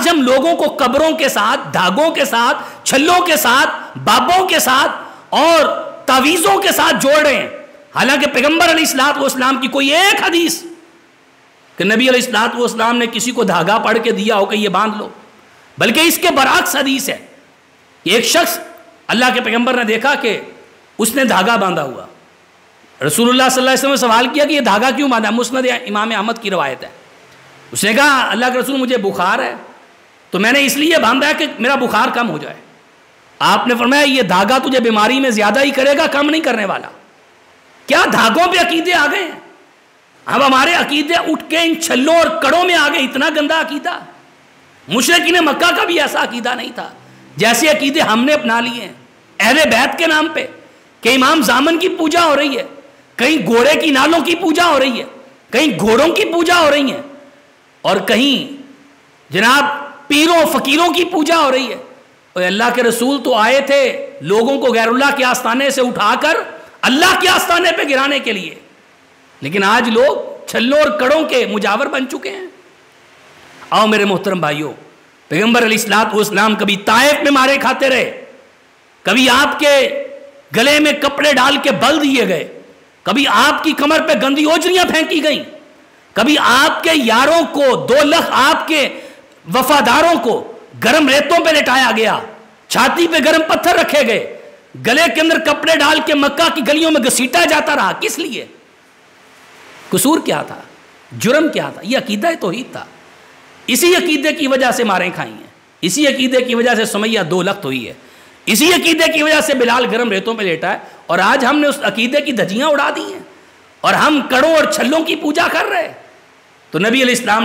آج ہم لوگوں کو قبروں کے ساتھ، دھاگوں کے ساتھ، چھلوں کے ساتھ، بابوں کے ساتھ اور تعویذوں کے ساتھ جوڑ رہے ہیں، حالانکہ پیغمبر علیہ الصلوۃ والسلام کی کوئی ایک حدیث کہ نبی علیہ الصلوۃ والسلام نے کسی کو دھاگا پڑھ کے دیا ہو کہ یہ باندھ لو، بلکہ اس کے برعکس حدیث ہے. ایک شخص اللہ کے پیغمبر نے دیکھا کہ اس نے دھاگا باندھا ہوا. رسول اللہ صلی اللہ علیہ وسلم نے سوال کیا کہ یہ دھاگا کیوں باندھا؟ مسند امام احمد کی روایت ہے. اس نے کہا اللہ کے رسول مجھے بخار ہے تو میں نے اس لیے باندھا ہے کہ میرا بخار کم ہو جائے. آپ نے فرمایا یہ دھاگا تجھے بیماری میں زیادہ ہی کرے گا، کم نہیں کرنے والا. کیا دھاگوں پہ عقیدے آ گئے ہیں؟ اب ہمارے عقیدے اٹھ کے ان چھلوں اور کڑوں میں آ گئے. اتنا گندا عقیدہ. مشرکین مکہ کا بھی ایسا عقیدہ نہیں تھا جیسے عقیدے ہم نے اپنا لیے ہیں اہل بیت کے نام پہ، کہ امام زامن کی پوجا ہو رہی ہے، کہیں گھوڑے کی نالوں کی پوجا ہو رہی ہے، کہیں گھوڑوں کی پوجا ہو رہی ہے، اور کہیں جناب پیروں فقیروں کی پوجا ہو رہی ہے. اور اللہ کے رسول تو آئے تھے لوگوں کو غیر اللہ کے آستانے سے اٹھا کر اللہ کے آستانے پہ گرانے کے لیے، لیکن آج لوگ چھلوں اور کڑوں کے مجاور بن چکے ہیں. آؤ میرے محترم بھائیوں، پیغمبر علیہ الصلوۃ والسلام کبھی طائف میں مارے کھاتے رہے، کبھی آپ کے گلے میں کپڑے ڈال کے بل دیے گئے، کبھی آپ کی کمر پہ گندی اوجریاں پھینکی گئیں، کبھی آپ کے یاروں کو 2 لخ آپ کے وفاداروں کو گرم ریتوں پہ لٹایا گیا، چھاتی پہ گرم پتھر رکھے گئے، گلے کے اندر کپڑے ڈال کے مکہ کی گلیوں میں گھسیٹا جاتا رہا. کس لیے؟ قصور کیا تھا؟ جرم کیا تھا؟ یہ عقیدہ توحید تھا. اسی عقیدے کی وجہ سے ماریں کھائی ہیں، اسی عقیدے کی وجہ سے سمیہ 2 لخت ہوئی ہے، اسی عقیدے کی وجہ سے بلال گرم ریتوں پہ لیٹا ہے. اور آج ہم نے اس عقیدے کی دھجیاں اڑا دی ہیں اور ہم کڑوں اور چھلوں کی پوجا کر رہے. تو نبی علیہ السلام